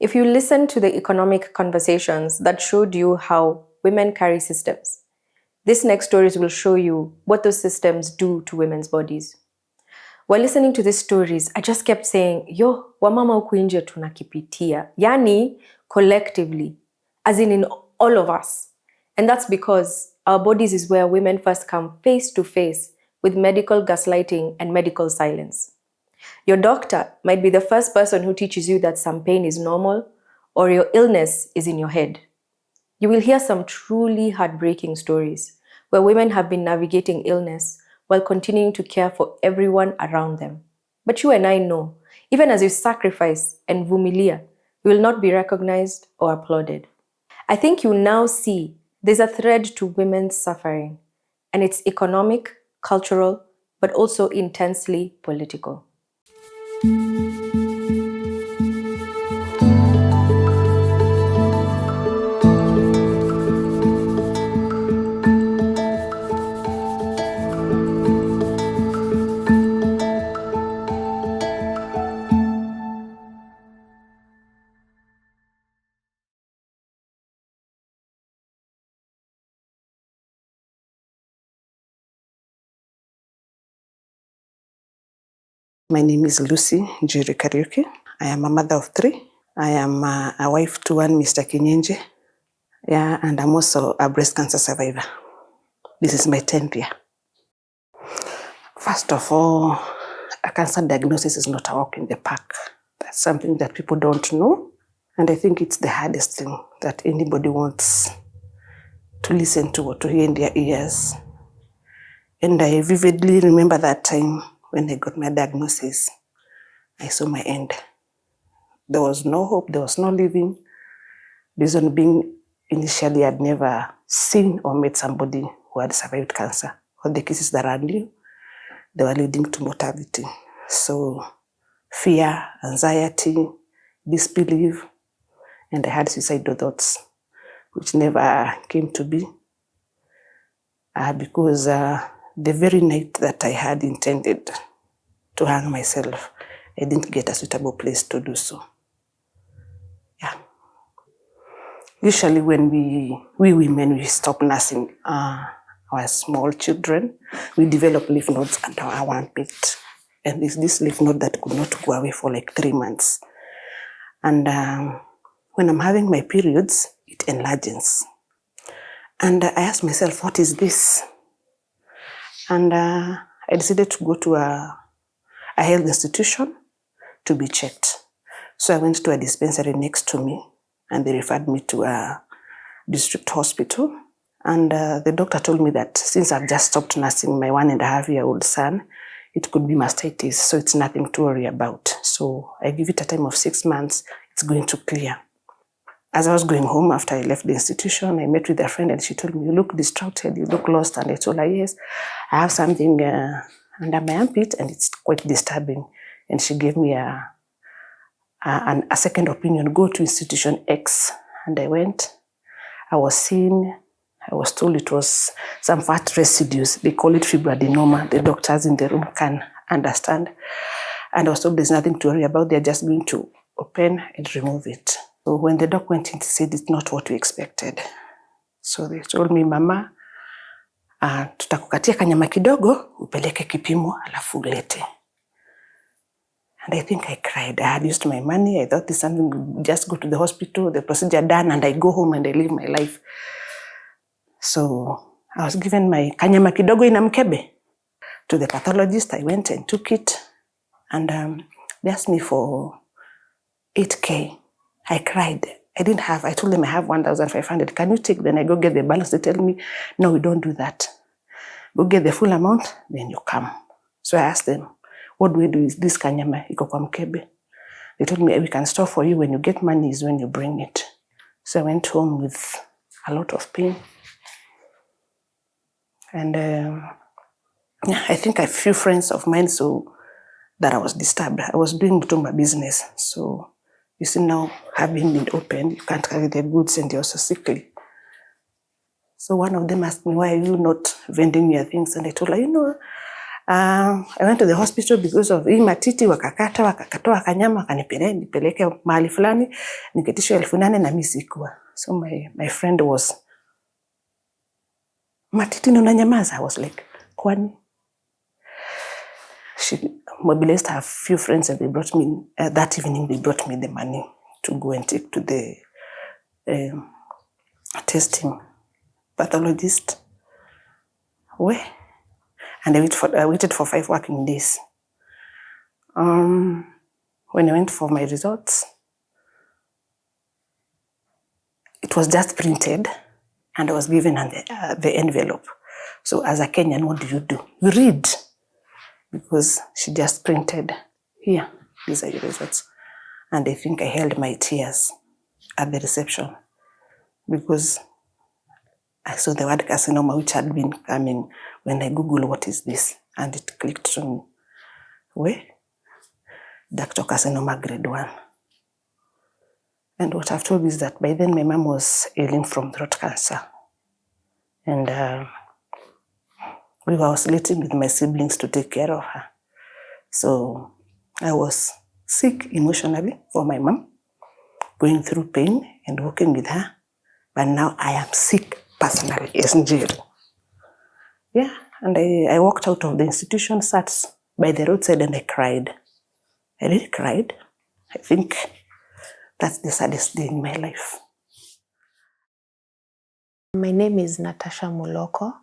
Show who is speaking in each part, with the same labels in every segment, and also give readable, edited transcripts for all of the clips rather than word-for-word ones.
Speaker 1: If you listen to the economic conversations that showed you how women carry systems, these next stories will show you what those systems do to women's bodies. While listening to these stories, I just kept saying, yo, wamama huku nje tunakipitia. Yani, collectively, as in all of us. And that's because our bodies is where women first come face to face with medical gaslighting and medical silence. Your doctor might be the first person who teaches you that some pain is normal or your illness is in your head. You will hear some truly heartbreaking stories where women have been navigating illness while continuing to care for everyone around them. But you and I know, even as you sacrifice and vumilia, you will not be recognized or applauded. I think you now see there's a thread to women's suffering, and it's economic, cultural, but also intensely political.
Speaker 2: My name is Lucy Njeri. I am a mother of 3. I am a wife to one Mr. Njeri. Yeah, and I'm also a breast cancer survivor. This is my 10th year. First of all, a cancer diagnosis is not a walk in the park. That's something that people don't know. And I think it's the hardest thing that anybody wants to listen to or to hear in their ears. And I vividly remember that time when I got my diagnosis. I saw my end. There was no hope, there was no living. Reason being, initially I'd never seen or met somebody who had survived cancer. All the cases that I knew, they were leading to mortality. So fear, anxiety, disbelief, and I had suicidal thoughts, which never came to be because the very night that I had intended to hang myself, I didn't get a suitable place to do so. Yeah. Usually when we women, we stop nursing our small children, we develop lymph nodes under our armpit. And it's this lymph node that could not go away for like 3 months. And when I'm having my periods, it enlarges. And I asked myself, what is this? And I decided to go to a health institution to be checked. So I went to a dispensary next to me and they referred me to a district hospital. And the doctor told me that since I've just stopped nursing my 1.5-year-old son, it could be mastitis, so it's nothing to worry about. So I give it a time of 6 months, it's going to clear. As I was going home after I left the institution, I met with a friend and she told me, you look distracted, you look lost. And I told her, yes, I have something under my armpit and it's quite disturbing. And she gave me a second opinion, go to institution X. And I went, I was seen, I was told it was some fat residues. They call it fibroadenoma. The doctors in the room can understand. And I was told there's nothing to worry about. They're just going to open and remove it. So when the doc went in, he said it's not what we expected. So they told me, mama, tutakukatia kanyama kidogo, upeleke kipimo, alafu ulete. And I think I cried. I had used my money. I thought this something, just go to the hospital, the procedure done, and I go home and I live my life. So I was given my kanyama kidogo ina mkebe. To the pathologist, I went and took it. And they asked me for 8K. I cried. I told them I have 1,500. Can you take? Then I go get the balance. They tell me, no, we don't do that. Go get the full amount, then you come. So I asked them, what do we do? Is this kanyama iko kwa mkebe? They told me, we can store for you. When you get money is when you bring it. So I went home with a lot of pain. And I think a few friends of mine saw that I was disturbed. I was doing Mutumba business. So you see now, having been open, you can't carry the goods and you're also sickly. So one of them asked me, why are you not vending your things? And I told her, I went to the hospital because of hii matiti, wakakatoa kanyama, wakanipeleke mahali fulani, nikitishwa 8,000 na mimi sikuwa. So my friend was, matiti ndio unanyamaza? I was like, kwani? She mobilized her few friends and they brought me, that evening they brought me the money to go and take to the testing pathologist. And I waited for 5 working days. When I went for my results, it was just printed and I was given the envelope. So as a Kenyan, what do? You read, because she just printed, here, these are your results. And I think I held my tears at the reception because I saw the word carcinoma, which had been coming when I Googled what is this, and it clicked on ductal carcinoma grade 1. And what I've told you is that by then my mom was ailing from throat cancer. And we were oscillating with my siblings to take care of her. So I was sick emotionally for my mom, going through pain and working with her. But now I am sick personally as Njeri. Yeah, and I walked out of the institution, sat by the roadside and I cried. I really cried. I think that's the saddest day in my life.
Speaker 3: My name is Natasha Muloko.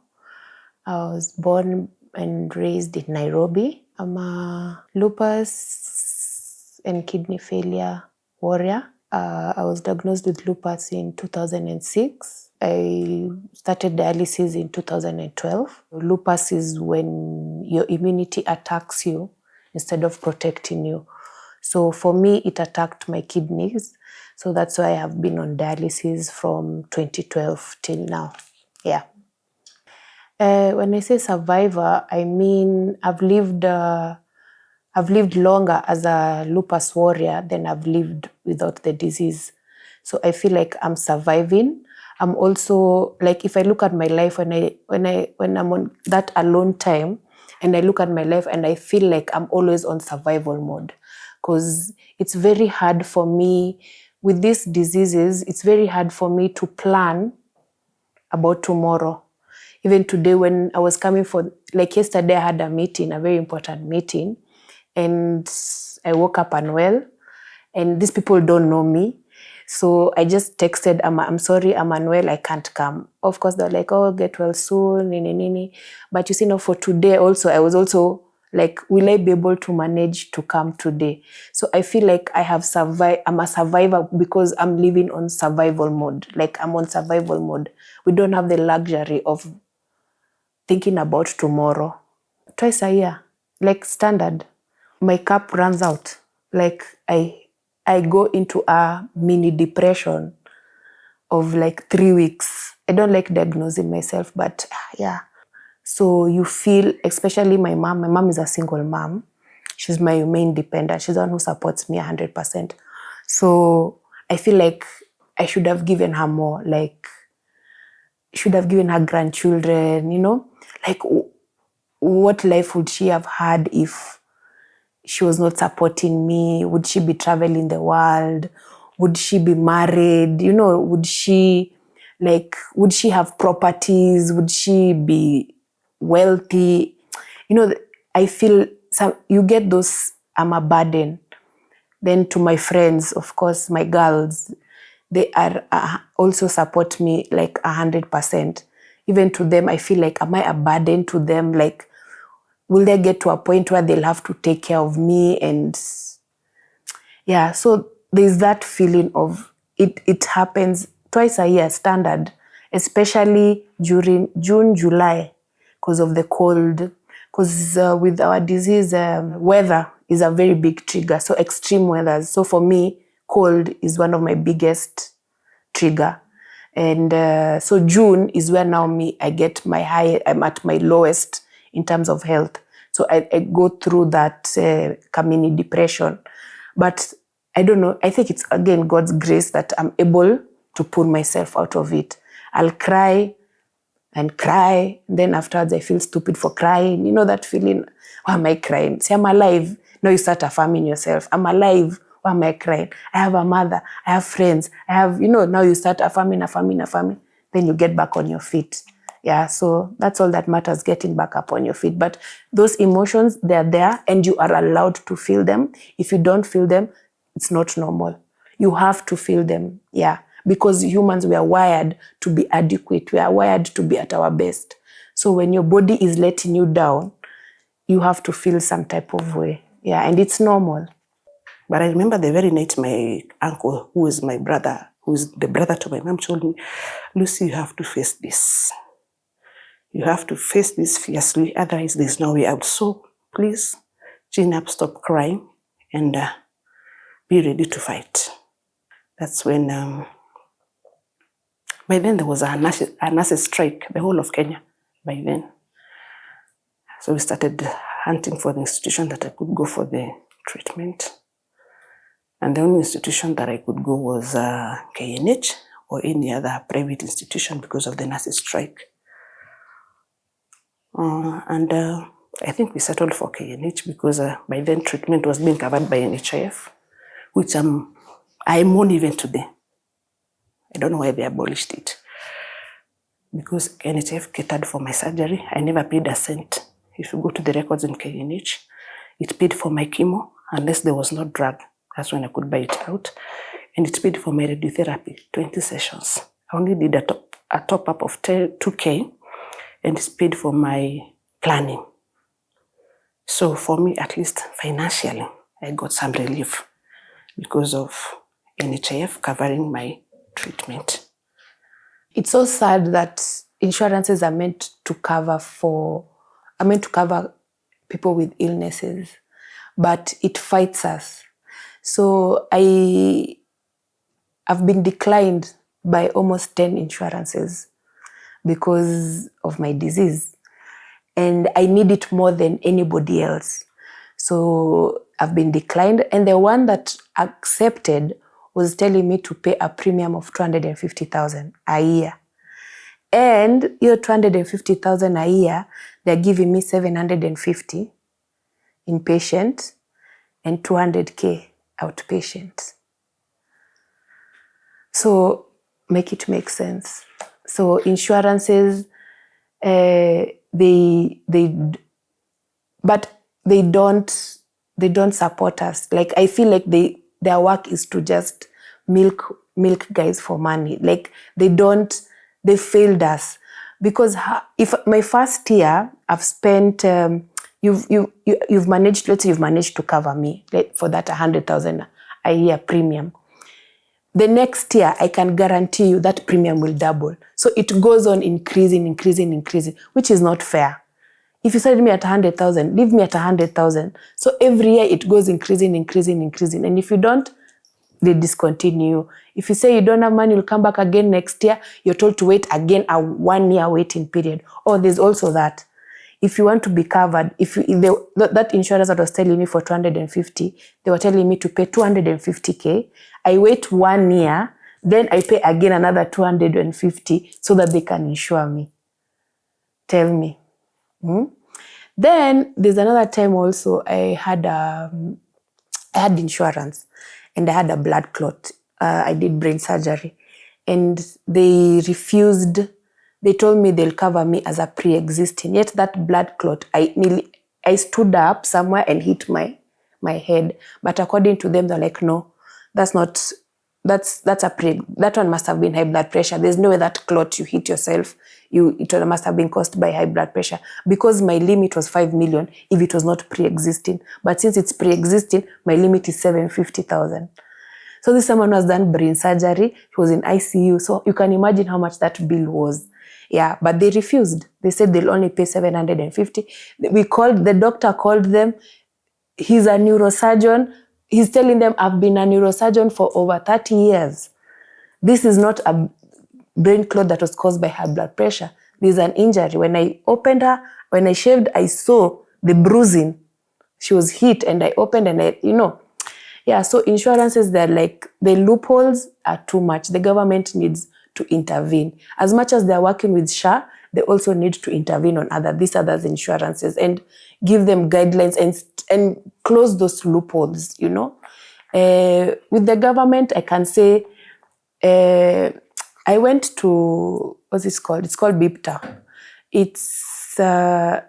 Speaker 3: I was born and raised in Nairobi. I'm a lupus and kidney failure warrior. I was diagnosed with lupus in 2006. I started dialysis in 2012. Lupus is when your immunity attacks you instead of protecting you. So for me, it attacked my kidneys. So that's why I have been on dialysis from 2012 till now. Yeah. When I say survivor, I mean I've lived longer as a lupus warrior than I've lived without the disease. So I feel like I'm surviving. I'm also, like, if I look at my life when I'm on that alone time, and I look at my life and I feel like I'm always on survival mode, because it's very hard for me with these diseases. It's very hard for me to plan about tomorrow. Even today, when I was coming for, like yesterday, I had a meeting, a very important meeting, and I woke up unwell, and these people don't know me. So I just texted, I'm sorry, I'm unwell, I can't come. Of course, they're like, oh, get well soon, nini. But you see, now for today also, I was also like, will I be able to manage to come today? So I feel like I have survived. I'm a survivor because I'm living on survival mode. Like, I'm on survival mode. We don't have the luxury of thinking about tomorrow. Twice a year, like standard, my cup runs out. Like, I go into a mini depression of like 3 weeks. I don't like diagnosing myself, but yeah. So you feel, especially my mom is a single mom. She's my main dependent. She's the one who supports me 100%. So I feel like I should have given her more, like, should have given her grandchildren, you know? Like, what life would she have had if she was not supporting me? Would she be traveling the world? Would she be married? You know, would she have properties? Would she be wealthy? You know, I feel you get those, I'm a burden. Then to my friends, of course, my girls, they are also support me like 100%. Even to them, I feel like, am I a burden to them? Like, will they get to a point where they'll have to take care of me? And yeah, so there's that feeling of it happens twice a year, standard, especially during June, July, because of the cold. Because with our disease, weather is a very big trigger. So extreme weather. So for me, cold is one of my biggest trigger. And so June is where now I get my high, I'm at my lowest in terms of health. So I go through that mini depression. But I don't know, I think it's again God's grace that I'm able to pull myself out of it. I'll cry, and cry. Then afterwards, I feel stupid for crying. You know that feeling, why am I crying? See, I'm alive. Now you start affirming yourself. I'm alive. Why am I crying? I have a mother. I have friends. I have, now you start affirming. Then you get back on your feet. Yeah, so that's all that matters, getting back up on your feet. But those emotions, they're there and you are allowed to feel them. If you don't feel them, it's not normal. You have to feel them, yeah. Because humans, we are wired to be adequate. We are wired to be at our best. So when your body is letting you down, you have to feel some type of way. Yeah, and it's normal.
Speaker 2: But I remember the very night my uncle, who is my brother, who is the brother to my mom, told me, Lucy, you have to face this. You have to face this fiercely, otherwise there's no way out. So please, chin up, stop crying, and be ready to fight. That's when, by then there was a nurses strike, the whole of Kenya, by then. So we started hunting for the institution that I could go for the treatment. And the only institution that I could go was KNH or any other private institution because of the nurses strike. And I think we settled for KNH because by then treatment was being covered by NHIF, which I'm on even today. I don't know why they abolished it. Because NHIF catered for my surgery, I never paid a cent. If you go to the records in KNH, it paid for my chemo, unless there was no drug. That's when I could buy it out. And it paid for my radiotherapy, 20 sessions. I only did a top up of 2K, and it's paid for my planning. So for me, at least financially, I got some relief because of NHIF covering my treatment.
Speaker 3: It's so sad that insurances are meant to cover people with illnesses, but it fights us. So I've been declined by almost 10 insurances because of my disease. And I need it more than anybody else. So I've been declined. And the one that accepted was telling me to pay a premium of 250,000 a year. And your 250,000 a year, they're giving me 750 inpatient and 200K outpatient. So make it make sense. So insurances, they don't support us. Like, I feel like their work is to just milk guys for money. Like, they failed us. Because if my first year I've spent, you've managed to cover me for that 100,000 a year premium. The next year, I can guarantee you that premium will double. So it goes on increasing, which is not fair. If you started me at 100,000, leave me at 100,000. So every year it goes increasing. And if you don't, they discontinue. If you say you don't have money, you'll come back again next year, you're told to wait again a 1 year waiting period. Oh, there's also that. If you want to be covered, that insurance that was telling me for 250, they were telling me to pay 250K. I wait 1 year, then I pay again another 250 so that they can insure me. Tell me. Then there's another time also I had insurance and I had a blood clot. I did brain surgery and they refused. They told me they'll cover me as a pre-existing. Yet that blood clot, I stood up somewhere and hit my head. But according to them, they're like, no, that one must have been high blood pressure. There's no way that clot you hit yourself, it must have been caused by high blood pressure. Because my limit was 5 million if it was not pre-existing. But since it's pre-existing, my limit is 750,000. So this someone who has done brain surgery, he was in ICU. So you can imagine how much that bill was. Yeah, but they refused. They said they'll only pay 750. The doctor called them. He's a neurosurgeon. He's telling them, I've been a neurosurgeon for over 30 years. This is not a brain clot that was caused by high blood pressure. There's an injury. When I opened her, when I shaved, I saw the bruising. She was hit and I opened and Yeah, so insurances, they're like, the loopholes are too much. The government needs to intervene. As much as they're working with SHA, they also need to intervene on these others' insurances and give them guidelines and close those loopholes, you know. With the government, I can say, I went to, what's it called? It's called BIPTA. It's, they're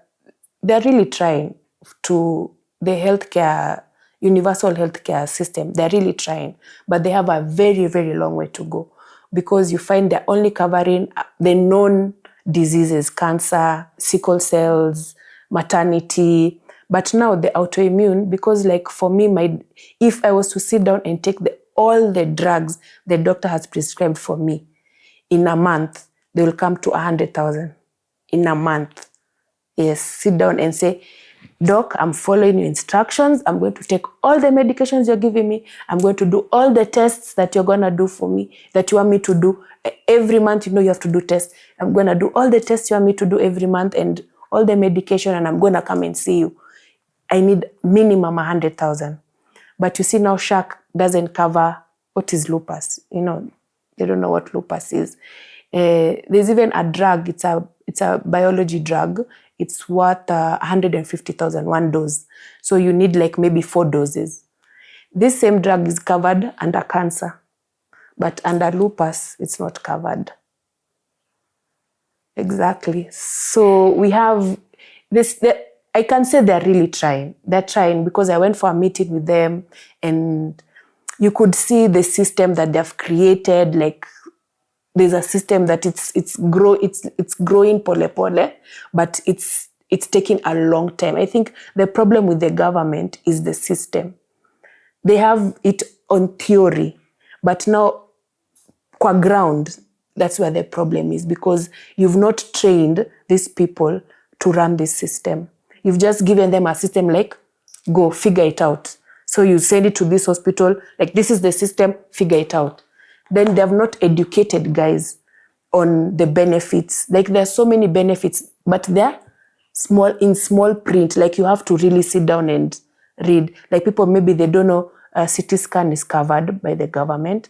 Speaker 3: really trying to, the healthcare, universal healthcare system, they're really trying, but they have a very, very long way to go, because you find they're only covering the known diseases, cancer, sickle cells, maternity. But now the autoimmune, because like for me, if I was to sit down and take all the drugs the doctor has prescribed for me in a month, they will come to 100,000 in a month. Yes, sit down and say, Doc, I'm following your instructions. I'm going to take all the medications you're giving me. I'm going to do all the tests that you're going to do for me, that you want me to do. Every month, you know, you have to do tests. I'm going to do all the tests you want me to do every month and all the medication, and I'm going to come and see you. I need minimum 100,000. But you see now, SHAC doesn't cover what is lupus. You know, they don't know what lupus is. There's even a drug. It's a biology drug. It's worth 150,000, one dose. So you need like maybe 4 doses. This same drug is covered under cancer, but under lupus, it's not covered. Exactly. So we have this, I can say they're really trying. They're trying, because I went for a meeting with them and you could see the system that they've created. Like, there's a system that it's growing pole pole, but it's taking a long time. I think the problem with the government is the system. They have it on theory, but now qua ground, that's where the problem is, because you've not trained these people to run this system. You've just given them a system like, go figure it out. So you send it to this hospital, like, this is the system, figure it out. Then they have not educated guys on the benefits. Like, there's so many benefits, but they're in small print. Like, you have to really sit down and read. Like, people, maybe they don't know CT scan is covered by the government.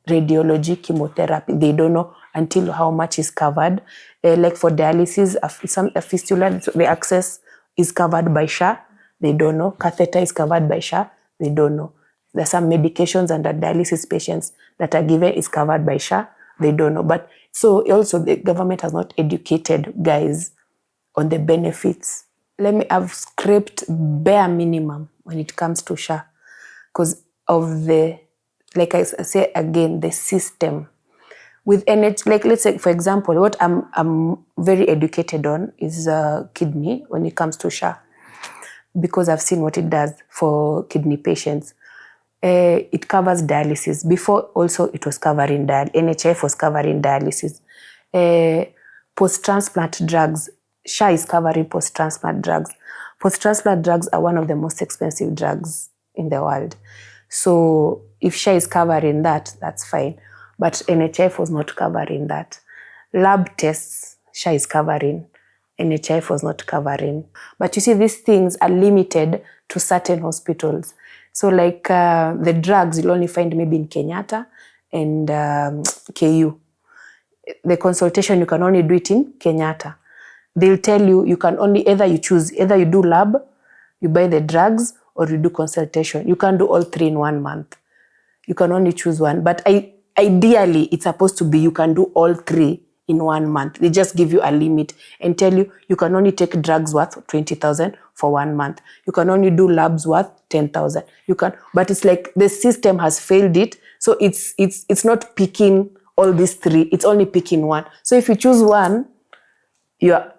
Speaker 3: Radiology, chemotherapy, they don't know until how much is covered. Like for dialysis, a fistula, the access is covered by SHA. They don't know. Catheter is covered by SHA. They don't know. There's some medications under dialysis patients that are given is covered by SHA. They don't know. But so also the government has not educated guys on the benefits. I've scraped bare minimum when it comes to SHA because of the, like I say again, the system. With NH, like let's say, for example, what I'm very educated on is kidney when it comes to SHA, because I've seen what it does for kidney patients. It covers dialysis. Before also it was covering NHF was covering dialysis. Post-transplant drugs, SHA is covering post-transplant drugs. Post-transplant drugs are one of the most expensive drugs in the world. So if SHA is covering that, that's fine. But NHF was not covering that. Lab tests, SHA is covering. NHF was not covering. But you see, these things are limited to certain hospitals. So like the drugs, you'll only find maybe in Kenyatta and KU. The consultation, you can only do it in Kenyatta. They'll tell you, you can only, either you do lab, you buy the drugs, or you do consultation. You can't do all 3 in 1 month. You can only choose one. But ideally, it's supposed to be you can do all 3 in 1 month. They just give you a limit and tell you, you can only take drugs worth 20,000 for 1 month. You can only do labs worth 10,000. But it's like the system has failed it. So it's not picking all these 3. It's only picking one. So if you choose one, you're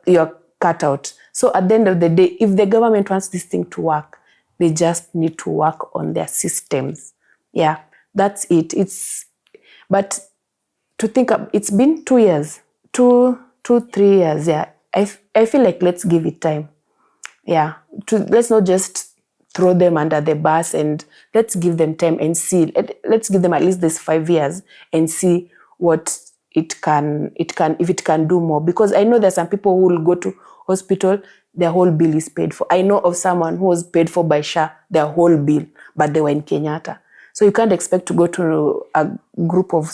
Speaker 3: cut out. So at the end of the day, if the government wants this thing to work, they just need to work on their systems. Yeah, that's it. But to think of, it's been 2 years, 3 years. Yeah, I feel like let's give it time. Yeah, let's not just throw them under the bus, and let's give them time and see. Let's give them at least this 5 years and see what it can if it can do more. Because I know there's some people who will go to hospital, their whole bill is paid for. I know of someone who was paid for by SHA, their whole bill, but they were in Kenyatta. So you can't expect to go to a group of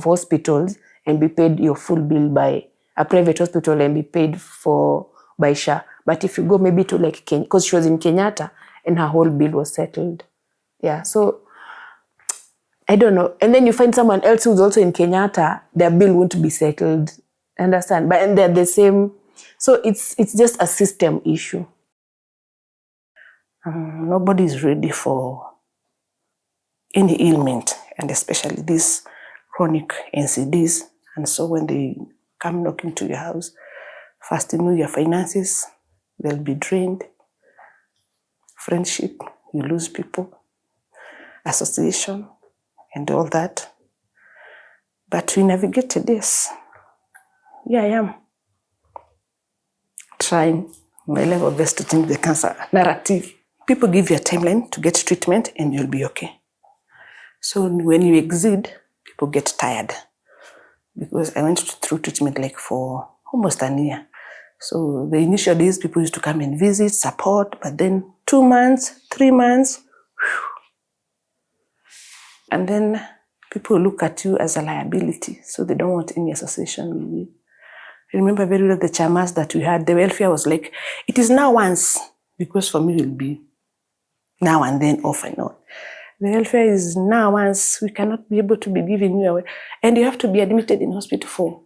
Speaker 3: hospitals and be paid your full bill by a private hospital and be paid for by SHA. But if you go maybe to like Kenya, because she was in Kenyatta and her whole bill was settled. Yeah, so I don't know. And then you find someone else who's also in Kenyatta, their bill won't be settled. Understand? But and they're the same. So it's just a system issue.
Speaker 2: Nobody is ready for any ailment, and especially these chronic NCDs. And so when they come knocking to your house, first you know your finances, they'll be drained. Friendship, you lose people. Association, and all that. But we navigated this. Here I am, trying my level best to change the cancer narrative. People give you a timeline to get treatment and you'll be okay. So when you exceed, people get tired. Because I went through treatment like for almost a year. So the initial days, people used to come and visit, support, but then 2 months, 3 months, and then people look at you as a liability, so they don't want any association with you. I remember very well the chamas that we had, the welfare was like, it is now once, because for me it will be now and then, off and on. The welfare is now once, we cannot be able to be giving you away, and you have to be admitted in hospital for.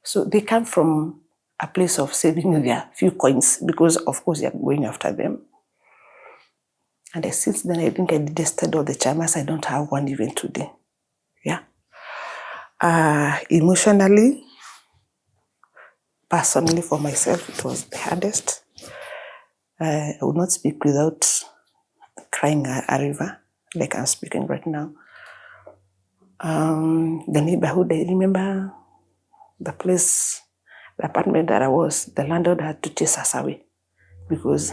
Speaker 2: So they come from a place of saving their few coins, because of course you're going after them. And since then, I think I detested all the chamas. I don't have one even today. Yeah. Emotionally, personally for myself, it was the hardest. I would not speak without crying a river, like I'm speaking right now. The neighborhood, I remember the place, the apartment that I was, the landlord had to chase us away because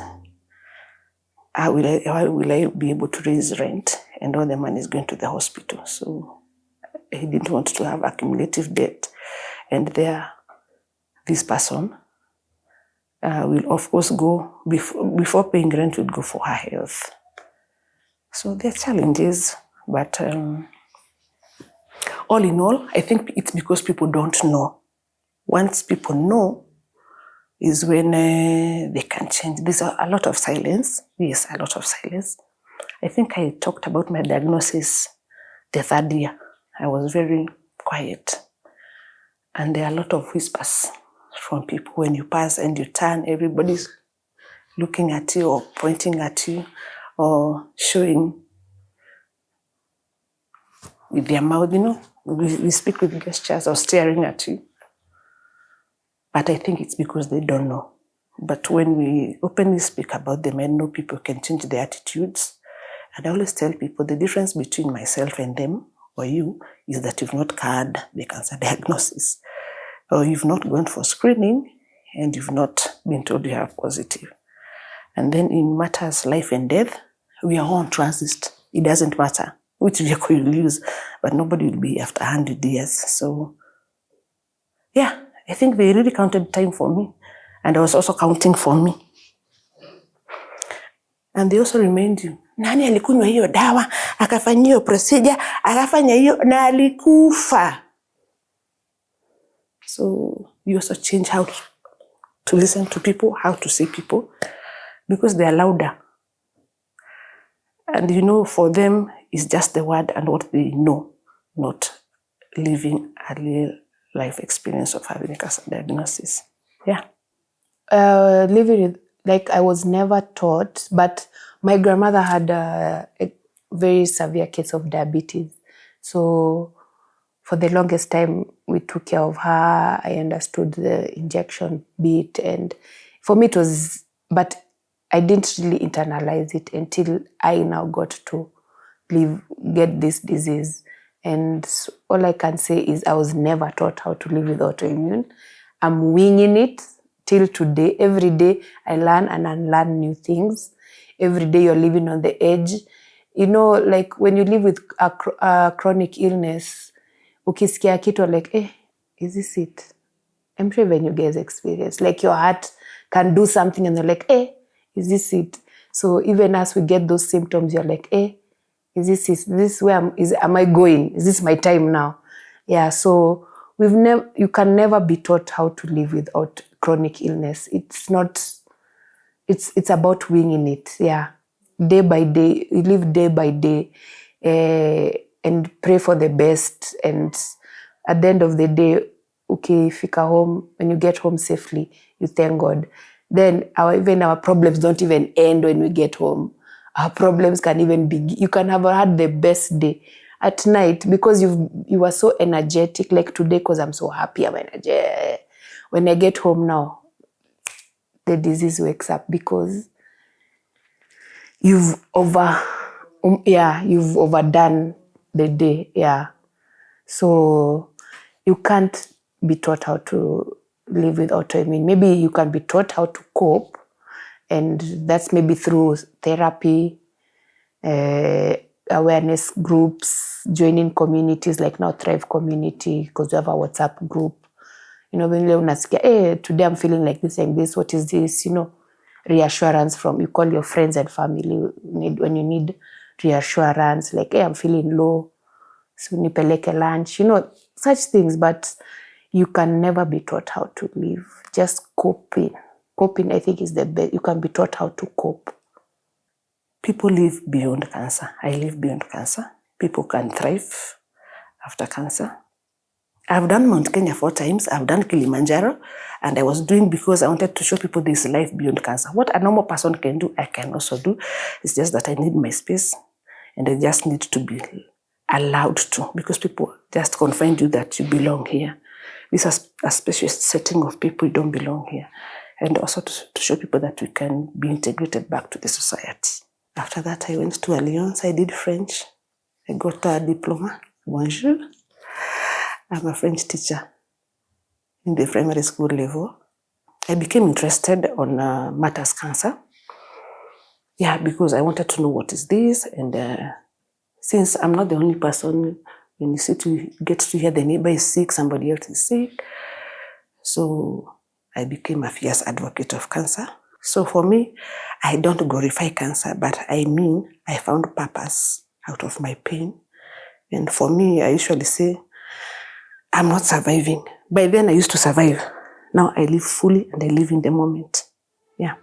Speaker 2: how will I be able to raise rent, and all the money is going to the hospital. So he didn't want to have accumulative debt. And this person will of course go, before paying rent, will go for her health. So there are challenges, but all in all, I think it's because people don't know. Once people know, is when they can change. There's a lot of silence. Yes, a lot of silence. I think I talked about my diagnosis the third year. I was very quiet. And there are a lot of whispers from people. When you pass and you turn, everybody's looking at you or pointing at you or showing with their mouth, we speak with gestures or staring at you. But I think it's because they don't know. But when we openly speak about them and know people can change their attitudes, and I always tell people the difference between myself and them or you is that you've not had the cancer diagnosis, or you've not gone for screening, and you've not been told you have positive. And then in matters life and death, we are all on transit. It doesn't matter which vehicle you use, but nobody will be after 100 years. So yeah, I think they really counted time for me, and I was also counting for me. And they also remind you, nani alikunywa hiyo dawa, akafanya hiyo procedure, akafanya hiyo na alikufa. So you also change how to listen to people, how to see people, because they are louder. And for them, it's just the word and what they know, not living a real life experience of having a cancer diagnosis. Yeah.
Speaker 3: Living with, like, I was never taught, but my grandmother had a very severe case of diabetes. So for the longest time, we took care of her. I understood the injection bit. And for me, it was, but I didn't really internalize it until I now got to get this disease. And all I can say is I was never taught how to live with autoimmune. I'm winging it till today. Every day I learn and unlearn new things. Every day you're living on the edge. Like when you live with a chronic illness, ukisikia kitu like, is this it? I'm sure when you guys experience, like your heart can do something and they're like, is this it? So even as we get those symptoms, you're like, is this where am I going? Is this my time now? Yeah, so you can never be taught how to live without chronic illness. It's not, it's about winging it. Yeah. Day by day, you live day by day, and pray for the best. And at the end of the day, okay, if you come home, when you get home safely, you thank God. Then even our problems don't even end when we get home. Our problems can even begin. You can have had the best day at night because you are so energetic, like today, because I'm so happy, I'm energetic. When I get home now, the disease wakes up because you've overdone the day. Yeah. So you can't be taught how to live with autoimmune. Maybe you can be taught how to cope, and that's maybe through therapy, awareness groups, joining communities like now Thrive community, because we have a WhatsApp group. When you unasikia, hey, today I'm feeling like this and this, what is this? Reassurance from, you call your friends and family when you need reassurance, like, hey, I'm feeling low, so nipeleke lunch, such things. But you can never be taught how to live. Just coping. Coping, I think, is the best. You can be taught how to cope.
Speaker 2: People live beyond cancer. I live beyond cancer. People can thrive after cancer. I've done Mount Kenya 4 times. I've done Kilimanjaro. And I was doing because I wanted to show people there's life beyond cancer. What a normal person can do, I can also do. It's just that I need my space. And I just need to be allowed to. Because people just confined you that you belong here. This is a special setting of people, you don't belong here. And also to show people that we can be integrated back to the society. After that, I went to Alliance. I did French. I got a diploma. Bonjour. I'm a French teacher in the primary school level. I became interested on matters cancer. Yeah, because I wanted to know what is this. And since I'm not the only person, when you get to hear the neighbor is sick, somebody else is sick. So I became a fierce advocate of cancer. So for me, I don't glorify cancer, but I found purpose out of my pain. And for me, I usually say, I'm not surviving. By then I used to survive. Now I live fully and I live in the moment. Yeah.